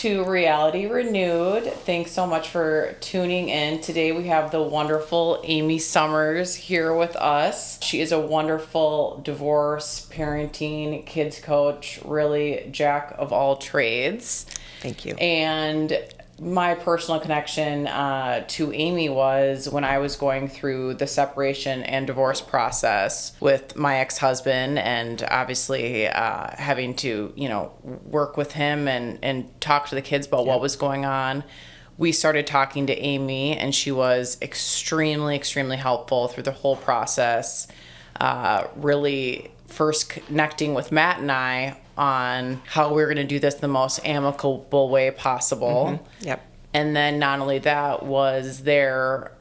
to Reality Renewed. Thanks so much for tuning in. Today we have the wonderful Amy Summers here with us. She is a wonderful divorce, parenting, kids coach, really jack of all trades. Thank you. And my personal connection to Amy was when I was going through the separation and divorce process with my ex-husband, and obviously having to, work with him and talk to the kids about what was going on. We started talking to Amy, and she was extremely, extremely helpful through the whole process. Really first connecting with Matt and I on how we were going to do this the most amicable way possible. Mm-hmm. Yep. And then not only that, was there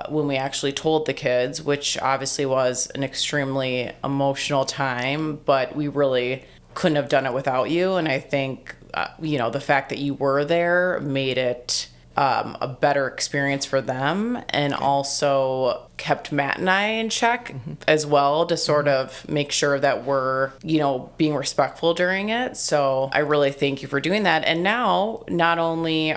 when we actually told the kids, which obviously was an extremely emotional time, but we really couldn't have done it without you. And I think, the fact that you were there made it a better experience for them, and also kept Matt and I in check as well, to sort of make sure that we're, being respectful during it. So I really thank you for doing that. And now, not only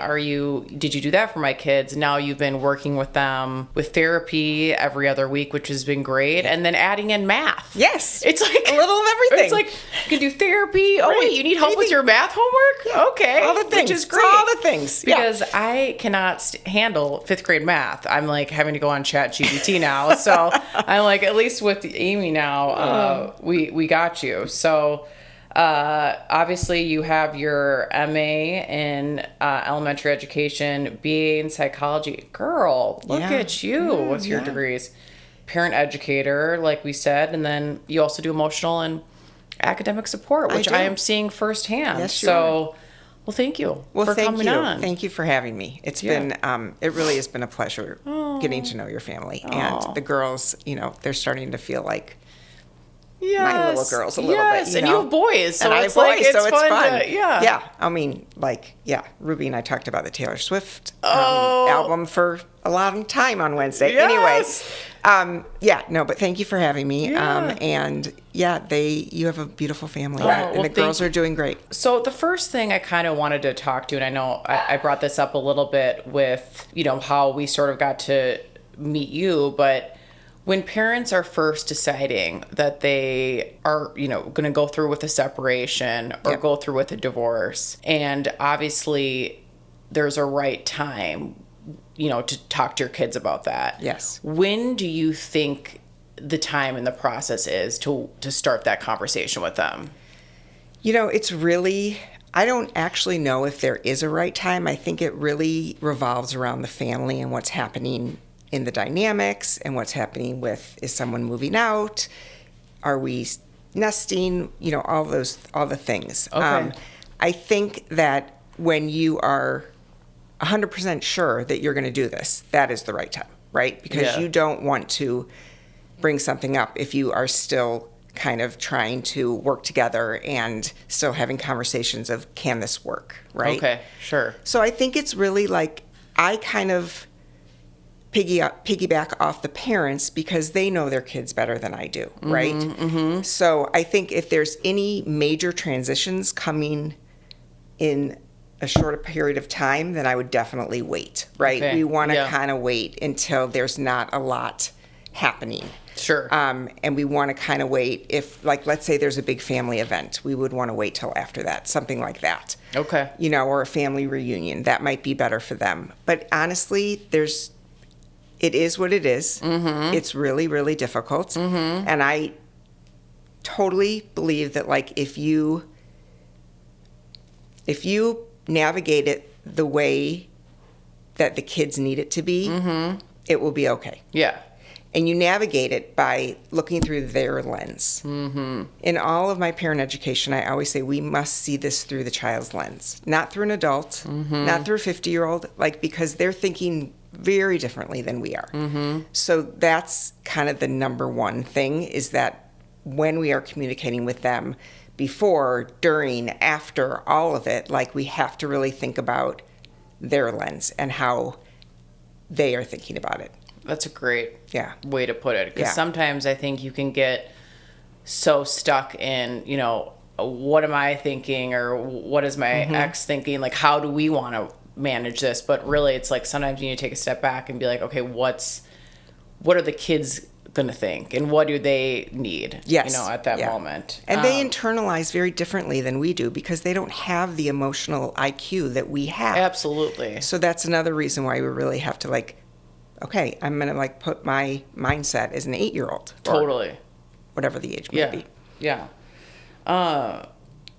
did you do that for my kids, now you've been working with them with therapy every other week, which has been great. And then adding in math. Yes. It's like a little of everything. It's like, you can do therapy. Oh, wait, you need help with your math homework? Yeah. Okay. All the things. Which is great. All the things. Because I cannot handle fifth grade math. I'm like having to go on ChatGPT now. So I'm like, at least with Amy now, we got you. So obviously you have your MA in elementary education, BA in psychology. Girl, look at you with your degrees. Parent educator, like we said, and then you also do emotional and academic support, which I am seeing firsthand. Yes, you are. Well, thank you for coming on. Thank you for having me. It's been, it really has been a pleasure getting to know your family. And the girls, they're starting to feel like my little girls a little bit. And you have boys, so and it's I have boys, it's so it's fun. Yeah. I mean, Ruby and I talked about the Taylor Swift album for a long time on Wednesday. Yes. Anyway, but thank you for having me. Yeah. You have a beautiful family, well, and the girls are doing great. So the first thing I kind of wanted to talk to, and I know I brought this up a little bit with, how we sort of got to meet you, but when parents are first deciding that they are, going to go through with a separation or go through with a divorce, and obviously there's a right time, to talk to your kids about that. Yes. When do you think the time in the process is to start that conversation with them? It's really, I don't actually know if there is a right time. I think it really revolves around the family and what's happening in the dynamics and what's happening with, is someone moving out? Are we nesting? All the things. Okay. I think that when you are 100% sure that you're going to do this, that is the right time, right? Because you don't want to bring something up if you are still kind of trying to work together and still having conversations of, can this work, right? Okay, sure. So I think it's really like, I kind of piggyback off the parents because they know their kids better than I do, right? Mm-hmm. So I think if there's any major transitions coming in a shorter period of time, then I would definitely wait, right? Okay. We want to kind of wait until there's not a lot happening. Sure. And we want to kind of wait if, let's say there's a big family event, we would want to wait till after that, something like that. Okay. Or a family reunion. That might be better for them. But honestly, it is what it is. Mm-hmm. It's really, really difficult. Mm-hmm. And I totally believe that, if you navigate it the way that the kids need it to be, it will be okay. Yeah. And you navigate it by looking through their lens. Mm-hmm. In all of my parent education, I always say we must see this through the child's lens, not through an adult, not through a 50-year-old, because they're thinking very differently than we are. Mm-hmm. So that's kind of the number one thing, is that when we are communicating with them, before, during, after, all of it, we have to really think about their lens and how they are thinking about it. That's a great way to put it. Because sometimes I think you can get so stuck in, what am I thinking, or what is my ex thinking? Like, how do we want to manage this? But really, it's like sometimes you need to take a step back and be like, okay, what are the kids gonna think, and what do they need? Yes. At that moment. And they internalize very differently than we do because they don't have the emotional IQ that we have. Absolutely. So that's another reason why we really have to okay, I'm gonna put my mindset as an 8-year-old. Totally. Whatever the age may be. Yeah.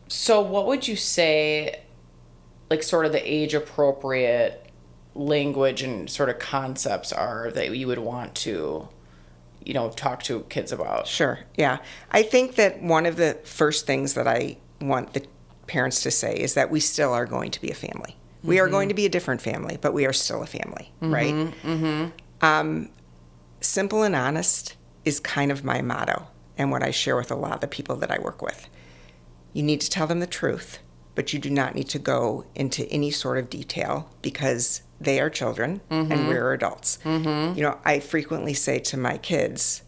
So what would you say, sort of the age appropriate language and sort of concepts are that you would want to talk to kids about? Sure. Yeah. I think that one of the first things that I want the parents to say is that we still are going to be a family. We are going to be a different family, but we are still a family, right? Simple and honest is kind of my motto and what I share with a lot of the people that I work with. You need to tell them the truth, but you do not need to go into any sort of detail because they are children and we're adults. I frequently say to my kids,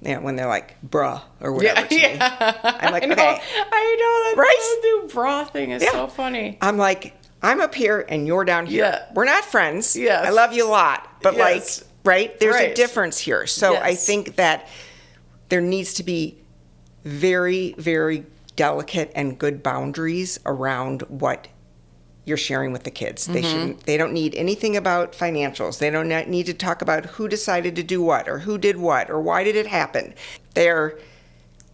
when they're like, bruh, or whatever to me, I'm like, okay. I know that right? the bruh thing is so funny. I'm like, I'm up here and you're down here. Yeah. We're not friends. Yes. I love you a lot, but right? There's Right. a difference here. So I think that there needs to be very, very delicate and good boundaries around what you're sharing with the kids. They don't need anything about financials. They don't need to talk about who decided to do what or who did what or why did it happen. They're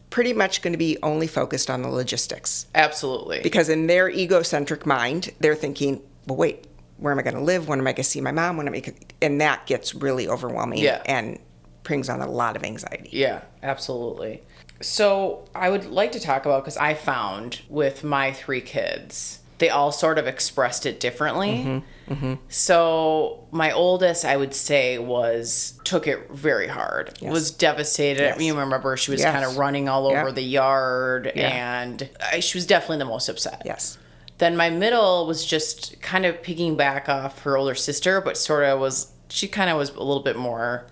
pretty much going to be only focused on the logistics. Absolutely. Because in their egocentric mind, they're thinking, well, wait, where am I going to live? When am I going to see my mom? And that gets really overwhelming and brings on a lot of anxiety. Yeah, absolutely. So I would like to talk about, because I found with my 3 kids, they all sort of expressed it differently. So my oldest, I would say, took it very hard. Was devastated. Yes. You remember she was kind of running all over the yard, Yeah. and she was definitely the most upset. Yes. Then my middle was just kind of piggybacking off her older sister, but she kind of was a little bit more,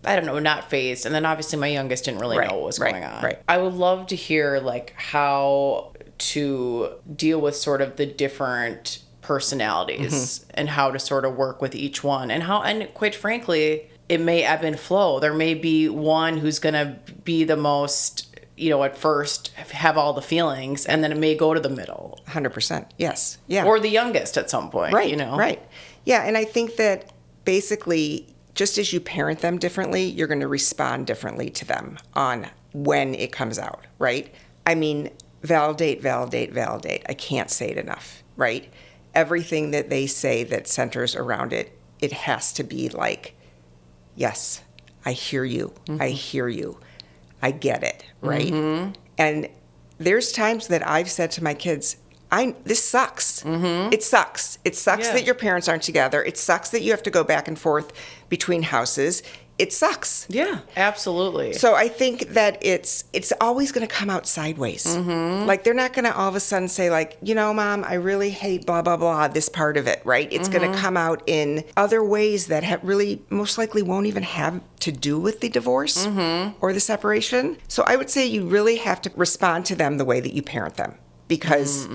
I don't know, not phased. And then obviously my youngest didn't really know what was going on. Right. I would love to hear how to deal with sort of the different personalities and how to sort of work with each one, and quite frankly, it may ebb and flow. There may be one who's going to be the most, at first have all the feelings, and then it may go to the middle. 100%. Yes. Yeah. Or the youngest at some point. Right. Right. Yeah. And I think that basically, just as you parent them differently, you're going to respond differently to them on when it comes out, right? I mean, validate. I can't say it enough, right? Everything that they say that centers around it, it has to be like, yes, I hear you. I hear you. I get it, right? And there's times that I've said to my kids, this sucks. It sucks. It sucks that your parents aren't together. It sucks that you have to go back and forth between houses. It sucks. Yeah, absolutely. So I think that it's always going to come out sideways. Like, they're not going to all of a sudden say, like, Mom, I really hate blah, blah, blah, this part of it, right? It's going to come out in other ways that really most likely won't even have to do with the divorce or the separation. So I would say you really have to respond to them the way that you parent them. Because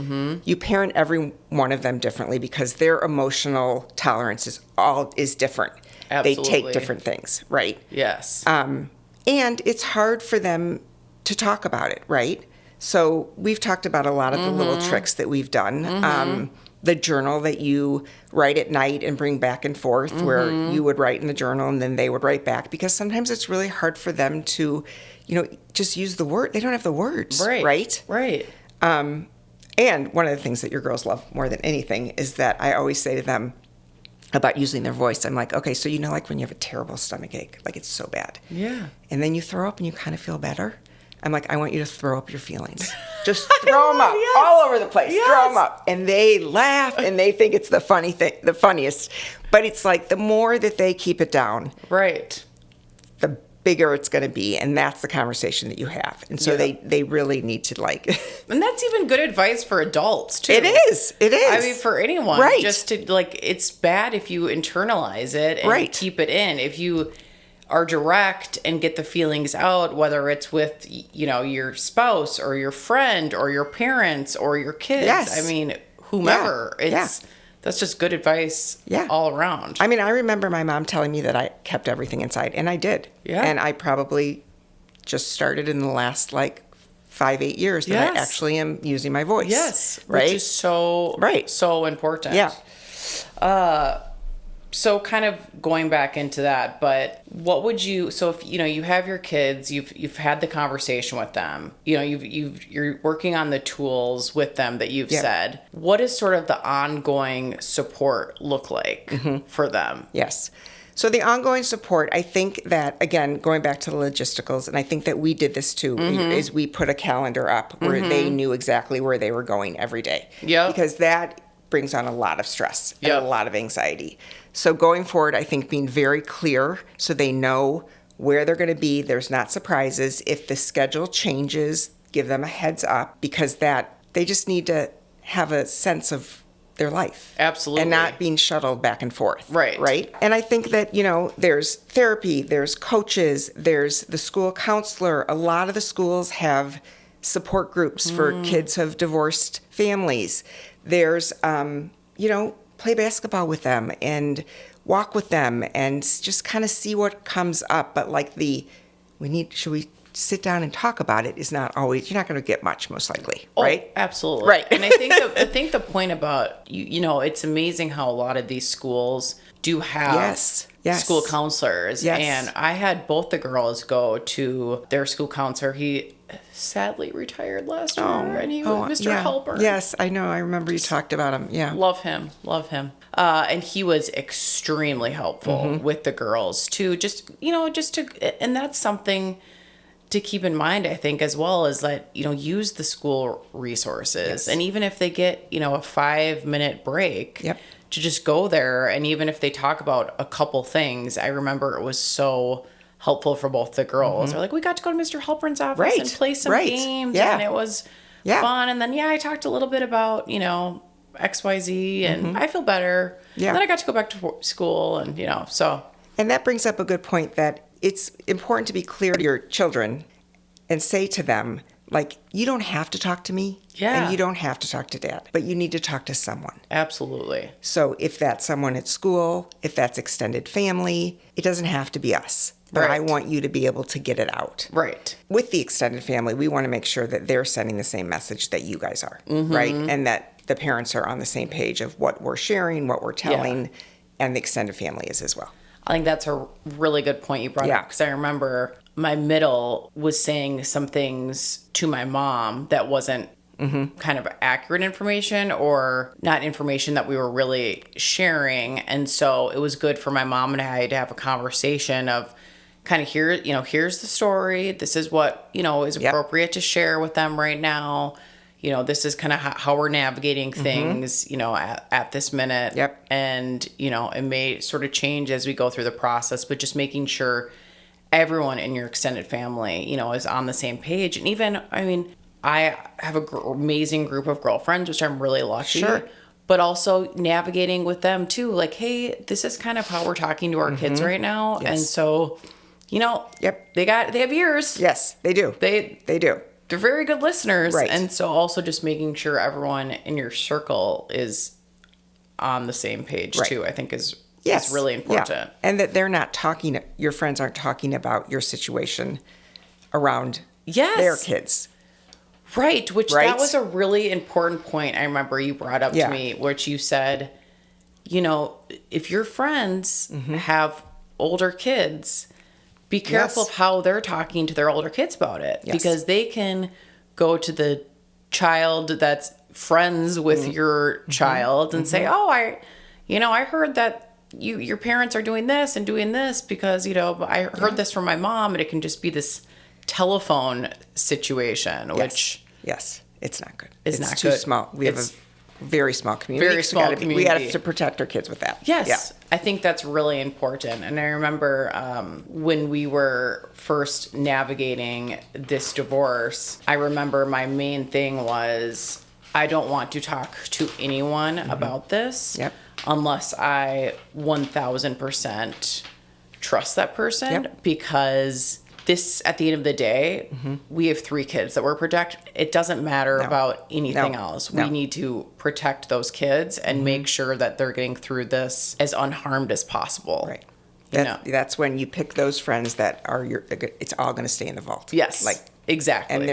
you parent every one of them differently because their emotional tolerance is different. Absolutely. They take different things, right? Yes. And it's hard for them to talk about it, right? So we've talked about a lot of the little tricks that we've done. The journal that you write at night and bring back and forth, where you would write in the journal and then they would write back, because sometimes it's really hard for them to, just use the word. They don't have the words, right? Right. And one of the things that your girls love more than anything is that I always say to them about using their voice. I'm like, okay, so like when you have a terrible stomach ache, like it's so bad. Yeah. And then you throw up and you kind of feel better. I'm like, I want you to throw up your feelings. Just throw them up all over the place. Yes. Throw them up. And they laugh and they think it's the funniest. But it's like the more that they keep it down, right, the bigger it's going to be, and that's the conversation that you have. And so they really need to and that's even good advice for adults too. It is I mean, for anyone, right? Just to it's bad if you internalize it and keep it in. If you are direct and get the feelings out, whether it's with, your spouse or your friend or your parents or your kids. Yes. I mean, whomever. Yeah. That's just good advice all around. I mean, I remember my mom telling me that I kept everything inside, and I did. Yeah. And I probably just started in the last 5-8 years that I actually am using my voice. Yes. Right. Which is so important. Yeah. So kind of going back into that, but what would you, so if, you have your kids, you've had the conversation with them, you're working on the tools with them that you've said, what does sort of the ongoing support look like for them? Yes. So the ongoing support, I think that, again, going back to the logisticals, and I think that we did this too, is we put a calendar up where they knew exactly where they were going every day. Yeah. Because that brings on a lot of stress and a lot of anxiety. So going forward, I think being very clear so they know where they're going to be. There's not surprises. If the schedule changes, give them a heads up, because that they just need to have a sense of their life. Absolutely. And not being shuttled back and forth. Right. Right? And I think that, there's therapy, there's coaches, there's the school counselor. A lot of the schools have support groups for kids of divorced families. There's, play basketball with them and walk with them and just kind of see what comes up. But should we sit down and talk about it is not always, you're not going to get much, most likely, right? Absolutely. Right. And I think the point about, it's amazing how a lot of these schools do have school counselors. Yes. And I had both the girls go to their school counselor. He sadly retired last year, and he was Mr. Helper. Yes, I know. I remember you talked about him. Yeah. Love him. And he was extremely helpful with the girls too. And that's something to keep in mind, I think, as well, is that, use the school resources. Yes. And even if they get, a 5-minute break, to just go there. And even if they talk about a couple things, I remember it was so helpful for both the girls. They're like, we got to go to Mr. Halpern's office and play some games. And it was fun. And then, I talked a little bit about, XYZ, and I feel better. Yeah. And then I got to go back to school, and, so. And that brings up a good point, that it's important to be clear to your children and say to them, you don't have to talk to me. Yeah. And you don't have to talk to Dad, but you need to talk to someone. Absolutely. So if that's someone at school, if that's extended family, it doesn't have to be us. But I want you to be able to get it out. Right. With the extended family, we want to make sure that they're sending the same message that you guys are, right? And that the parents are on the same page of what we're sharing, what we're telling, and the extended family is as well. I think that's a really good point you brought up, because I remember my middle was saying some things to my mom that wasn't kind of accurate information, or not information that we were really sharing. And so it was good for my mom and I to have a conversation of kind of here's the story. This is what, is appropriate to share with them right now. This is kind of how we're navigating things, at this minute. Yep. And, it may sort of change as we go through the process, but just making sure everyone in your extended family, is on the same page. And even, I have an amazing group of girlfriends, which I'm really lucky. Sure. But also navigating with them too. Like, hey, this is kind of how we're talking to our kids right now. Yes. And so, they have ears. Yes, they do. They do. They're very good listeners. Right. And so also just making sure everyone in your circle is on the same page too, I think is really important. Yeah. And that they're not talking, your friends aren't talking about your situation around their kids. Right. That was a really important point I remember you brought up to me, which you said, if your friends have older kids, be careful of how they're talking to their older kids about it, because they can go to the child that's friends with your child and say, oh, I heard that your parents are doing this and doing this because, I heard this from my mom, and it can just be this telephone situation, which... Yes, it's not good. It's not too good. Small. We have a very small community. Very small community. We have to protect our kids with that. Yes. Yeah. I think that's really important. And I remember when we were first navigating this divorce, I remember my main thing was, I don't want to talk to anyone about this unless I 1000% trust that person Yep. because this, at the end of the day, we have 3 kids that we're protect. It doesn't matter about anything No. else. No. We need to protect those kids and make sure that they're getting through this as unharmed as possible. Right. You know? That's when you pick those friends that are it's all going to stay in the vault. Yes. Like, exactly. and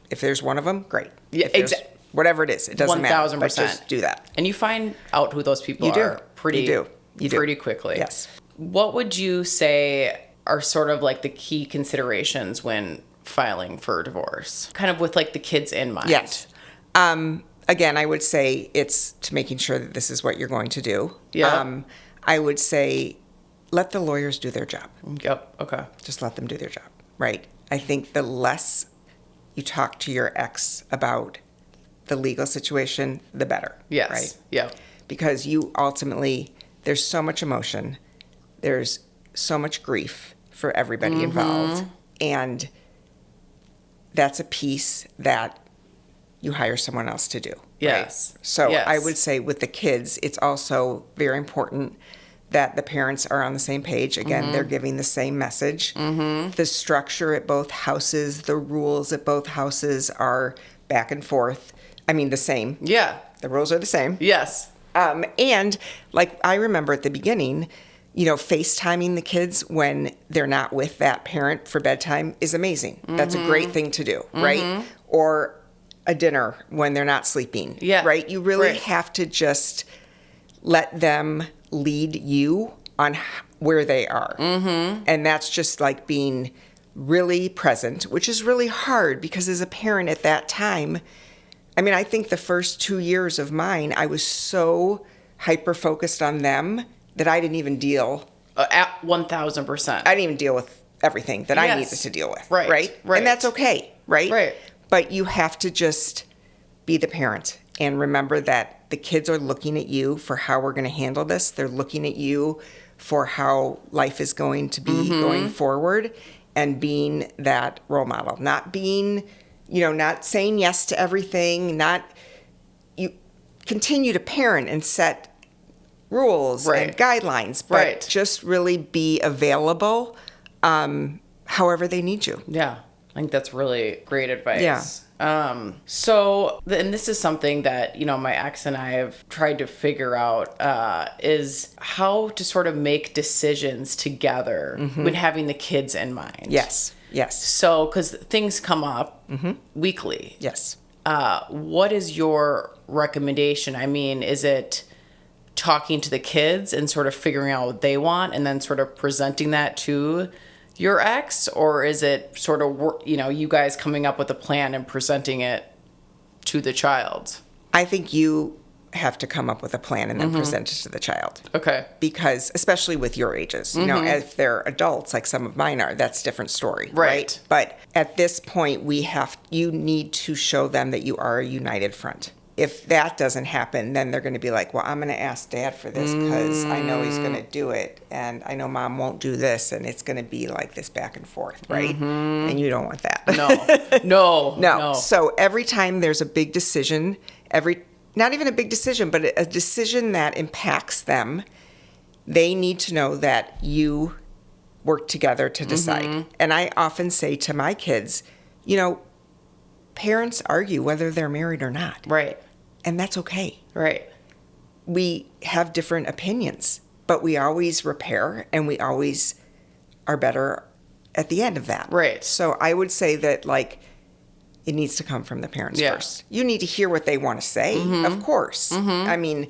if there's one of them, great. Yeah, If there's exactly. Whatever it is, it doesn't matter. 1000%. But just do that. And you find out who those people You do. are pretty You do. pretty quickly. Yes. What would you say are sort of like the key considerations when filing for a divorce? Kind of with like the kids in mind. Yes. Again, I would say it's to making sure that this is what you're going to do. Yeah. I would say let the lawyers do their job. Yep. Okay. Just let them do their job, right? I think the less you talk to your ex about the legal situation, the better. Yes. Right? Yeah. Because you ultimately, there's so much emotion, there's so much grief for everybody involved, and that's a piece that you hire someone else to do. Yes. Right? So Yes. I would say with the kids, it's also very important that the parents are on the same page. Again, they're giving the same message. The structure at both houses, the rules at both houses are back and forth. I mean, the same. Yeah. The rules are the same. Yes. And like I remember at the beginning, FaceTiming the kids when they're not with that parent for bedtime is amazing. That's a great thing to do, right? Or a dinner when they're not sleeping, right? You really have to just let them lead you on where they are. And that's just like being really present, which is really hard because as a parent at that time, I mean, I think the first 2 years of mine, I was so hyper-focused on them that I didn't even deal. At 1000%. I didn't even deal with everything that I Yes. needed to deal with. Right. Right? Right. And that's okay. Right? Right. But you have to just be the parent and remember that the kids are looking at you for how we're going to handle this. They're looking at you for how life is going to be going forward and being that role model. Not being, not saying yes to everything, you continue to parent and set rules and guidelines, but just really be available however they need you. Yeah. I think that's really great advice. Yeah. And this is something that, my ex and I have tried to figure out, is how to sort of make decisions together when having the kids in mind. Yes. Yes. So, because things come up weekly. Yes. What is your recommendation? I mean, is it talking to the kids and sort of figuring out what they want and then sort of presenting that to your ex, or is it sort of, you guys coming up with a plan and presenting it to the child? I think you have to come up with a plan and then present it to the child. Okay. Because, especially with your ages, if they're adults, like some of mine are, that's a different story. Right. But at this point, you need to show them that you are a united front. If that doesn't happen, then they're going to be like, well, I'm going to ask Dad for this because I know he's going to do it. And I know Mom won't do this. And it's going to be like this back and forth, right? And you don't want that. No. So every time there's a big decision, not even a big decision, but a decision that impacts them, they need to know that you work together to decide. And I often say to my kids, parents argue whether they're married or not. Right. And that's okay. Right. We have different opinions, but we always repair and we always are better at the end of that. Right. So I would say that, it needs to come from the parents first. You need to hear what they want to say, of course. I mean,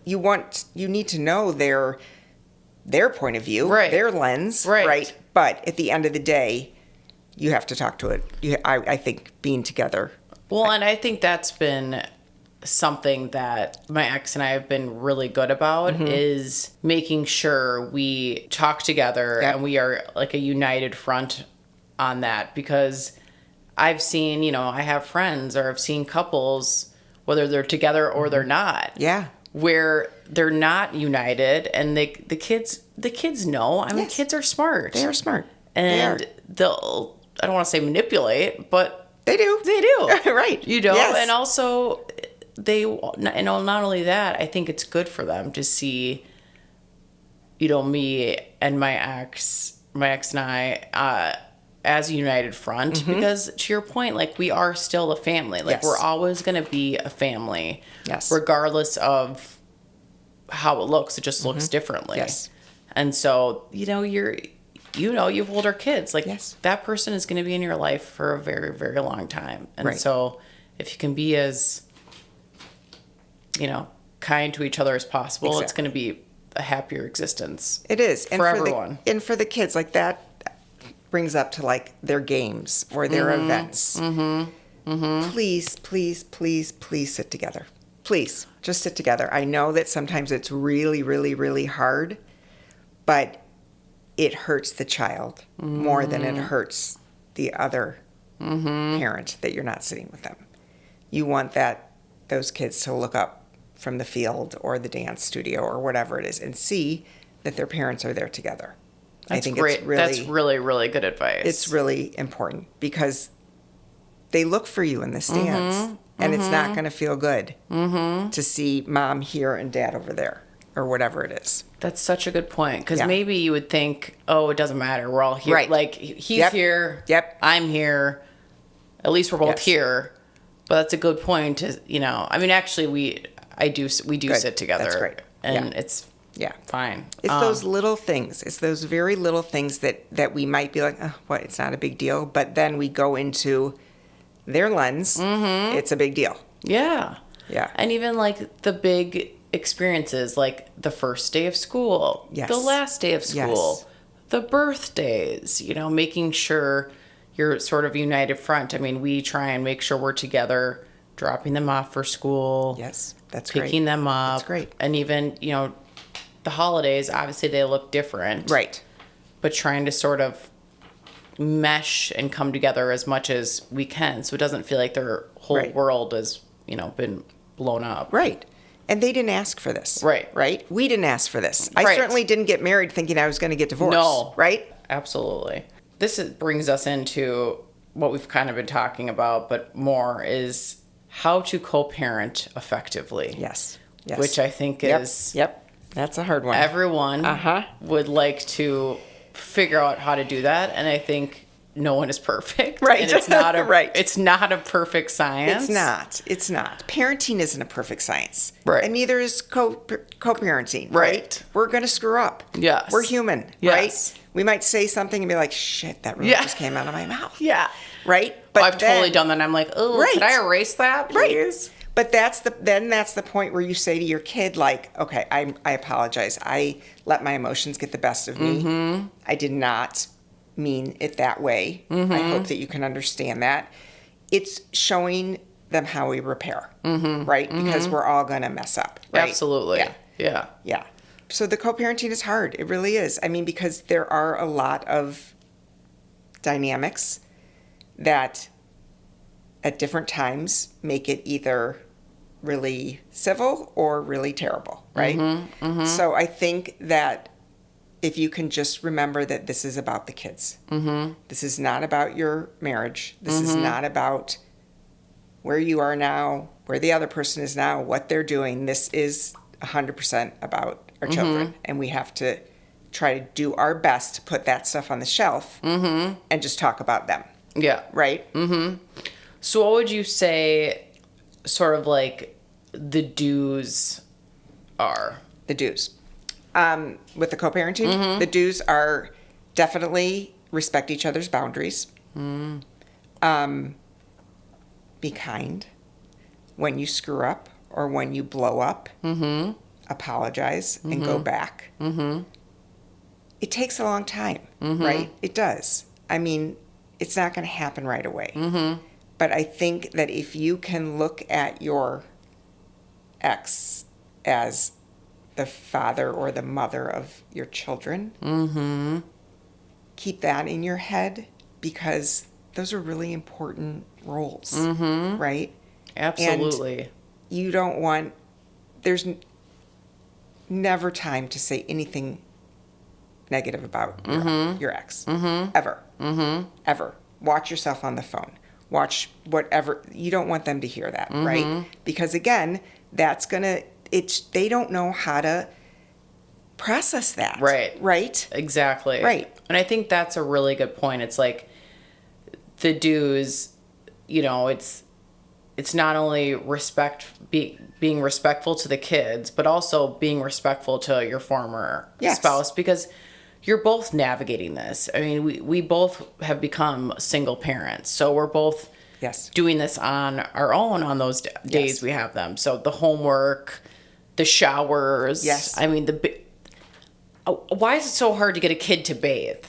you need to know their point of view, their lens, right? But at the end of the day, you have to talk to it. I think being together. Well, and I think that's been something that my ex and I have been really good about is making sure we talk together and we are like a united front on that, because I've seen, I have friends or I've seen couples, whether they're together or they're not. Yeah. Where they're not united and the kids know. I mean, kids are smart. They are smart. And they'll, I don't want to say manipulate, but they do. They do. Right. Yes. And also not only that, I think it's good for them to see, me and my ex and I, as a united front, because to your point, like, we are still a family. Like, Yes. we're always going to be a family. Yes. Regardless of how it looks, it just looks differently. Yes. And so, you've older kids. Like, Yes. that person is going to be in your life for a very, very long time. And Right. so if you can be as, kind to each other as possible, it's Exactly. going to be a happier existence. It is. For everyone. And for the kids, like, that brings up to, like, their games or their events. Please, please, please, please sit together. Please, just sit together. I know that sometimes it's really, really, really hard, but it hurts the child more than it hurts the other parent that you're not sitting with them. You want those kids to look up from the field or the dance studio or whatever it is and see that their parents are there together. That's I think great. it's really, That's really, really good advice. it's really important because they look for you in the stands, and it's not going to feel good to see mom here and dad over there or whatever it is. That's such a good point, because Yeah. maybe you would think, oh, it doesn't matter. We're all here. Right. Like, he's Yep. here. Yep. I'm here. At least we're both Yes. here. But that's a good point. I mean, actually, we do Good. sit together. That's great. And Yeah. it's Yeah. fine. It's those little things. It's those very little things that we might be like, oh, what? It's not a big deal. But then we go into their lens. It's a big deal. Yeah. Yeah. And even like the big experiences, like the first day of school, Yes. the last day of school, Yes. the birthdays, making sure you're sort of united front. I mean, we try and make sure we're together, dropping them off for school. Yes, that's great. Picking them up. That's great. And even, the holidays, obviously they look different. Right. But trying to sort of mesh and come together as much as we can, so it doesn't feel like their whole Right. world has, been blown up. Right. And they didn't ask for this. Right. Right? We didn't ask for this. I Right. certainly didn't get married thinking I was going to get divorced. No. Right? Absolutely. Brings us into what we've kind of been talking about, but more is how to co-parent effectively. Yes. Yes. Which I think Yep. is Yep. That's a hard one. everyone Uh-huh. would like to figure out how to do that, and I think no one is perfect. Right. And it's not a Right. It's not a perfect science. It's not. It's not. Parenting isn't a perfect science. Right. And neither is co-parenting. Right. We're going to screw up. Yes. We're human. Yes. Right? We might say something and be like, shit, that really Yeah. just came out of my mouth. Yeah. Right? I've totally done that. And I'm like, oh, Right. could I erase that, please? Right. But that's the point where you say to your kid, like, okay, I apologize. I let my emotions get the best of me. I did not mean it that way. I hope that you can understand that. It's showing them how we repair, right? Because we're all going to mess up, right? Absolutely. Yeah. Yeah. Yeah. So the co-parenting is hard. It really is. I mean, because there are a lot of dynamics that at different times make it either really civil or really terrible, right? So I think that if you can just remember that this is about the kids. This is not about your marriage. This is not about where you are now, where the other person is now, what they're doing. This is 100% about our children. And we have to try to do our best to put that stuff on the shelf and just talk about them, Yeah. right? So what would you say sort of like the do's are? The do's. With the co-parenting, the do's are definitely respect each other's boundaries. Be kind when you screw up or when you blow up. Apologize and go back. It takes a long time, right? It does. I mean, it's not going to happen right away. But I think that if you can look at your ex as the father or the mother of your children, keep that in your head, because those are really important roles, right? Absolutely. And you don't want, there's never time to say anything negative about your ex, ever, ever. Watch yourself on the phone. Watch whatever, you don't want them to hear that, right? Because again, that's gonna, they don't know how to process that. Right. Right? Exactly. Right. And I think that's a really good point. It's like the do's, it's not only being respectful to the kids, but also being respectful to your former spouse, because you're both navigating this. I mean, we both have become single parents, so we're both doing this on our own on those days we have them. So the homework, the showers. Yes. I mean, why is it so hard to get a kid to bathe?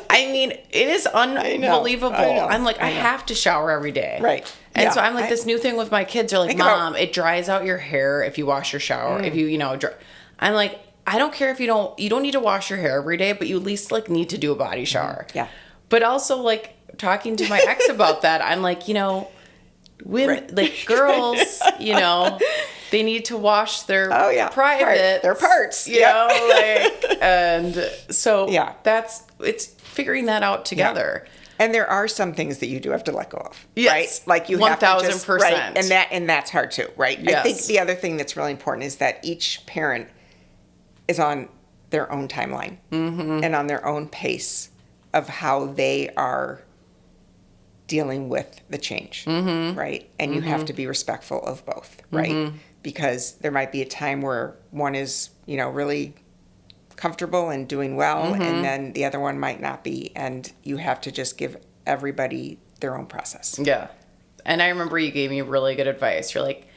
I mean, it is unbelievable. I know. I'm like, I have to shower every day. Right. And so I'm like, this new thing with my kids are like, Mom, it dries out your hair if you wash your shower. If you, I'm like, I don't care if you don't need to wash your hair every day, but you at least like need to do a body shower. Yeah. But also like talking to my ex about that, I'm like, women, like girls, they need to wash their private, their parts, and so it's figuring that out together. Yeah. And there are some things that you do have to let go of, yes. right? Like you have to just, 1,000%. right? And that's hard too, right? Yes. I think the other thing that's really important is that each parent is on their own timeline and on their own pace of how they are dealing with the change, right? And you have to be respectful of both, right? Because there might be a time where one is, really comfortable and doing well, and then the other one might not be, and you have to just give everybody their own process. Yeah. And I remember you gave me really good advice. You're like,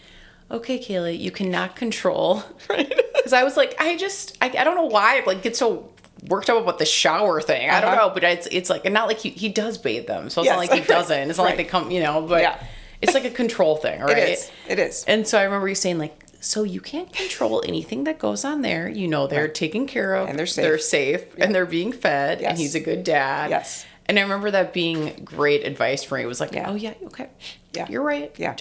okay, Kaley, you cannot control. Because I was like, I don't know why I get so worked up about the shower thing. I don't know, but it's like, and not like he does bathe them. So it's not like he doesn't. It's not like they come, but it's like a control thing, right? It is. And so I remember you saying like, so you can't control anything that goes on there. They're taken care of. And they're safe. They're safe and they're being fed and he's a good dad. Yes. And I remember that being great advice for me. It was like, oh yeah, okay. Yeah. You're right. Yeah.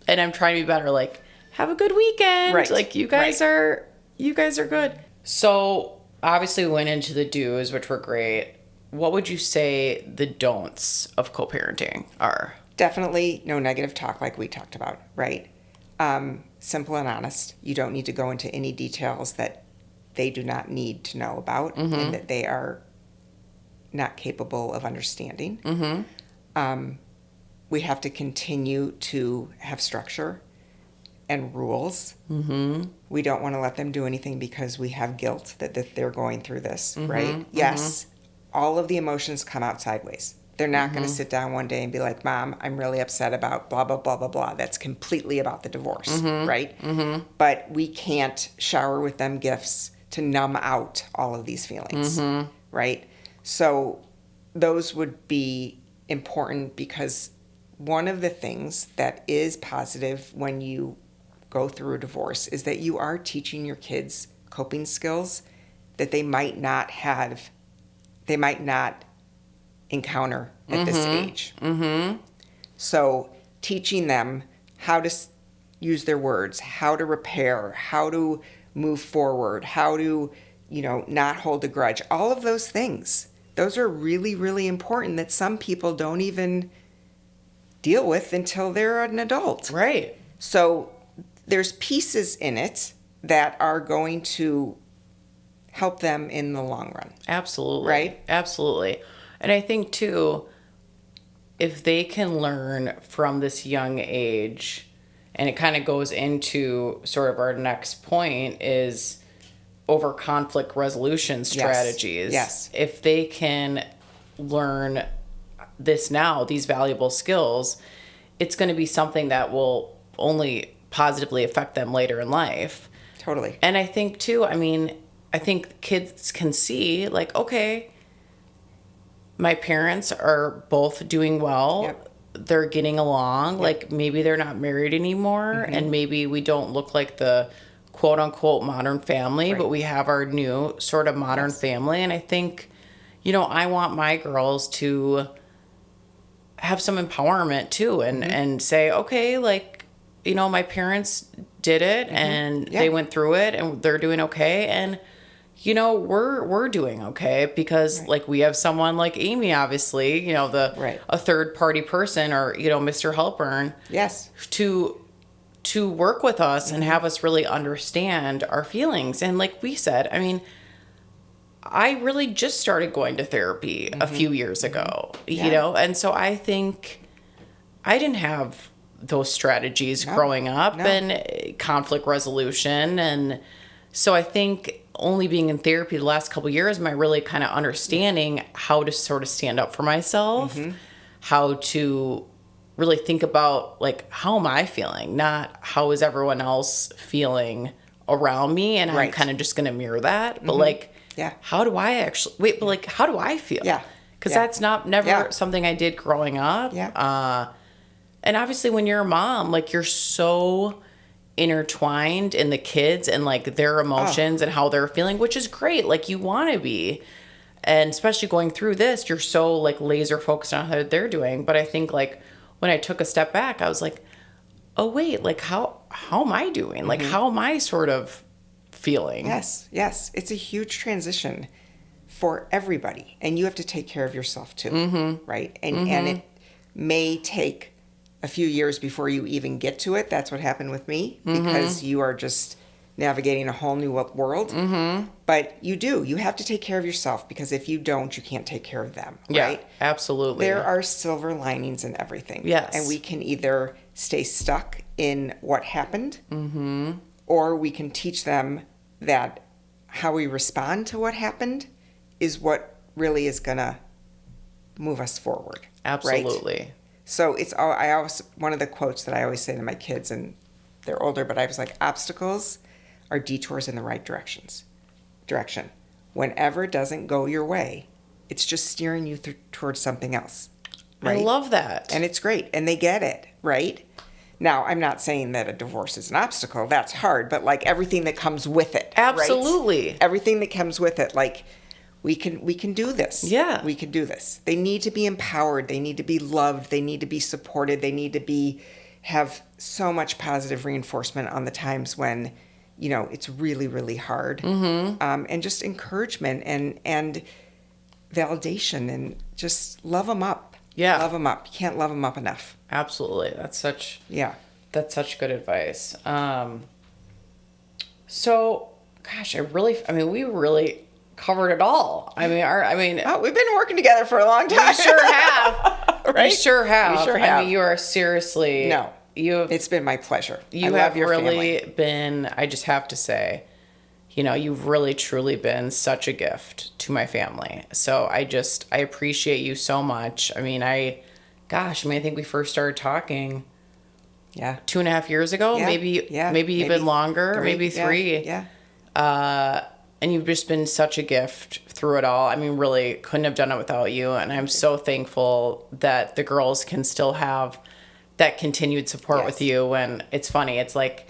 And I'm trying to be better. Like, have a good weekend. Right. Like you guys are good. So obviously we went into the do's, which were great. What would you say the don'ts of co-parenting are? Definitely no negative talk like we talked about, right? Simple and honest. You don't need to go into any details that they do not need to know about and that they are not capable of understanding. We have to continue to have structure and rules. We don't want to let them do anything because we have guilt that they're going through this, right? Yes, all of the emotions come out sideways. They're not going to sit down one day and be like, Mom, I'm really upset about blah, blah, blah, blah, blah. That's completely about the divorce, right? But we can't shower with them gifts to numb out all of these feelings, right? So those would be important because one of the things that is positive when you go through a divorce is that you are teaching your kids coping skills that they might not encounter at this age. So teaching them how to use their words, how to repair, how to move forward, how to, not hold a grudge, all of those things. Those are really, really important that some people don't even deal with until they're an adult. Right. So there's pieces in it that are going to help them in the long run. Absolutely. Right? Absolutely. And I think, too, if they can learn from this young age, and it kind of goes into sort of our next point, is over conflict resolution strategies. Yes. If they can learn this now, these valuable skills, it's going to be something that will only positively affect them later in life. Totally. And I think, too, I think kids can see, like, okay, my parents are both doing well. Yep. They're getting along. Yep. Like, maybe they're not married anymore, and maybe we don't look like the quote-unquote modern family, but we have our new sort of modern family. And I think, I want my girls to have some empowerment, too, and say, okay, like, my parents did it, and they went through it, and they're doing okay, and we're doing okay because like we have someone like Amy, obviously, a third party person, or Mr. Halpern, yes, to to work with us and have us really understand our feelings. And like we said, I mean, I really just started going to therapy a few years ago, you know? And so I think I didn't have those strategies growing up and conflict resolution. And so I think only being in therapy the last couple of years, am I really kind of understanding how to sort of stand up for myself, how to really think about like, how am I feeling? Not how is everyone else feeling around me? And I'm kind of just going to mirror that. But like, how do I actually, but like, how do I feel? Because that's never something I did growing up. And obviously when you're a mom, like you're so intertwined in the kids and like their emotions and how they're feeling, which is great. Like you want to be. And especially going through this, you're so like laser focused on how they're doing. But I think like when I took a step back, I was like, oh wait, like how am I doing? Like how am I sort of feeling? Yes. It's a huge transition for everybody. And you have to take care of yourself too. Right. And it may take a few years before you even get to it. That's what happened with me because you are just navigating a whole new world. But you have to take care of yourself because if you don't, you can't take care of them. Right? Yeah, absolutely. There are silver linings in everything. Yes. And we can either stay stuck in what happened or we can teach them that how we respond to what happened is what really is going to move us forward. Absolutely. Right? So one of the quotes that I always say to my kids, and they're older, but I was like, obstacles are detours in the right direction. Whenever it doesn't go your way, it's just steering you towards something else. Right? I love that. And it's great. And they get it, right? Now, I'm not saying that a divorce is an obstacle. That's hard. But like everything that comes with it. Absolutely. Right? Everything that comes with it. Like we can do this. Yeah. We can do this. They need to be empowered. They need to be loved. They need to be supported. They need to have so much positive reinforcement on the times when, you know, it's really, really hard. And just encouragement and validation and just love them up. Yeah. Love them up. You can't love them up enough. Absolutely. That's such good advice. So, gosh, we really covered it all. We've been working together for a long time. We sure have. Right? We sure have. We sure have. I mean, you are seriously. It's been my pleasure. I love your family. I just have to say, you know, you've really truly been such a gift to my family. So I appreciate you so much. I think we first started talking 2.5 years ago, maybe even longer, maybe 3. And you've just been such a gift through it all. I mean, really couldn't have done it without you. And I'm so thankful that the girls can still have that continued support with you. And it's funny. It's like,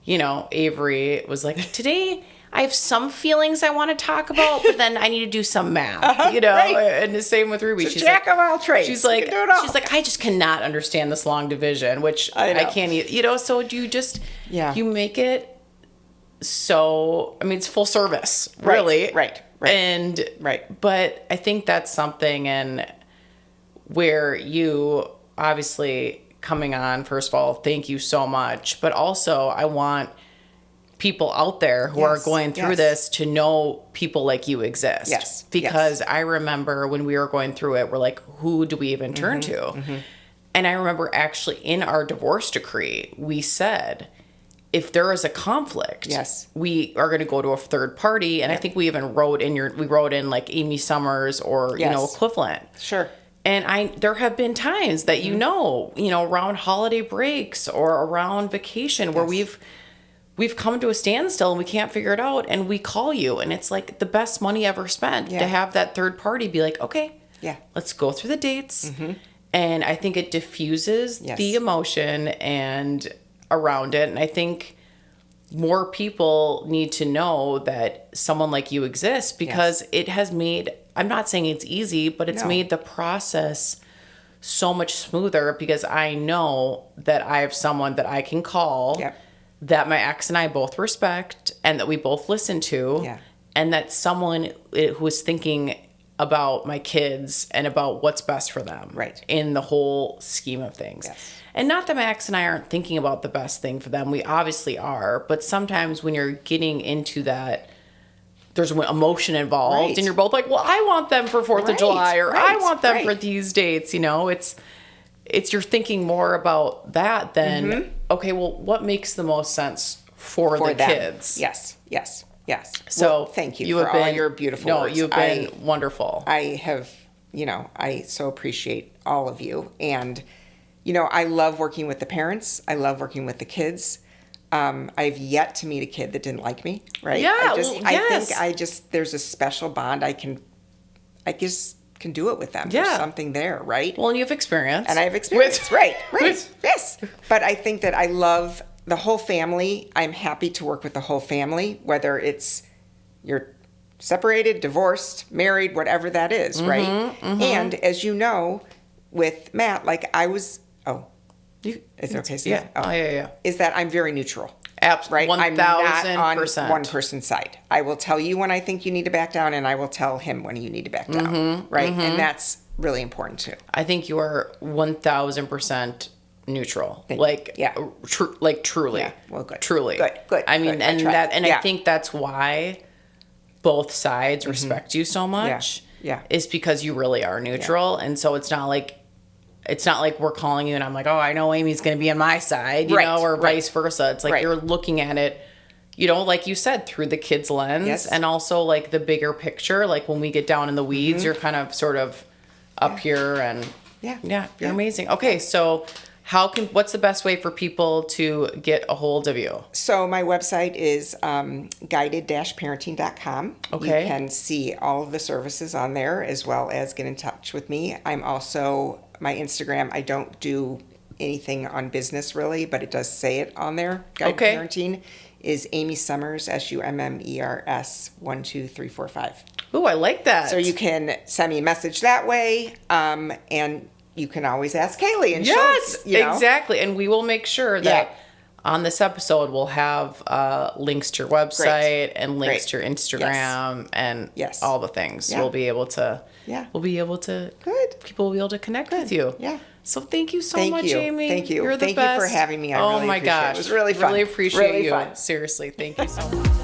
you know, Avery was like, today I have some feelings I want to talk about, but then I need to do some math, you know? Right. And the same with Ruby. She's jack of all trades. She's like, I just cannot understand this long division, which I can't, you know, so you just, you make it so, I mean, it's full service, really. Right. But I think that's something, and where you obviously coming on, first of all, thank you so much. But also, I want people out there who are going through this to know people like you exist. Yes. Because I remember when we were going through it, we're like, who do we even turn to? And I remember actually in our divorce decree, we said, if there is a conflict, we are going to go to a third party. And I think we even wrote in like Amy Summers or, you know, equivalent. Sure. And there have been times that, you know, around holiday breaks or around vacation where we've come to a standstill and we can't figure it out. And we call you, and it's like the best money ever spent to have that third party be like, okay, let's go through the dates. And I think it diffuses the emotion and around it. And I think more people need to know that someone like you exists, because it has made, I'm not saying it's easy, but it's made the process so much smoother, because I know that I have someone that I can call that my ex and I both respect and that we both listen to, and that someone who is thinking about my kids and about what's best for them. Right. In the whole scheme of things. Yes. And not that Max and I aren't thinking about the best thing for them. We obviously are. But sometimes when you're getting into that, there's emotion involved. Right. And you're both like, well, I want them for 4th of July. Or I want them for these dates. You know, it's you're thinking more about that than, okay, well, what makes the most sense for the them. Kids? Yes. So well, thank you for all your beautiful words. You've been wonderful. I have, I so appreciate all of you. And, I love working with the parents. I love working with the kids. I've yet to meet a kid that didn't like me, right? Yeah, I think there's a special bond. I just can do it with them. Yeah. There's something there, right? Well, and you have experience. And I have experience, right. Yes. But I think that I love the whole family. I'm happy to work with the whole family, whether it's you're separated, divorced, married, whatever that is, right? And as you know, with Matt, like I was, is it okay? So yeah. Yeah. Is that I'm very neutral. Absolutely. Right? 1,000%. I'm not on one person's side. I will tell you when I think you need to back down, and I will tell him when you need to back down, right? And that's really important too. I think you are 1,000% neutral. Like, truly. Yeah. Well, good. Truly. Good. I mean, good. I think that's why both sides respect you so much. Yeah. Is because you really are neutral, and so it's not like we're calling you and I'm like, oh, I know Amy's going to be on my side, you know, or vice versa. It's like you're looking at it, like you said, through the kid's lens, and also like the bigger picture. Like when we get down in the weeds, you're kind of sort of up here, and you're amazing. Okay, so what's the best way for people to get a hold of you? So my website is guided-parenting.com. Okay. You can see all of the services on there, as well as get in touch with me. I'm also, my Instagram, I don't do anything on business really, but it does say it on there. Guided Parenting is Amy Summers, SUMMERS 12345. Ooh, I like that. So you can send me a message that way, and you can always ask Kaley. And exactly. And we will make sure that on this episode we'll have links to your website and links to your Instagram and all the things. We'll be able to. Good. People will be able to connect with you. Yeah. So thank you so much, Amy. Thank you. You're the best. Thank you for having me. I really appreciate it. It was really fun. Really appreciate really you. Fun. Seriously, thank you so much.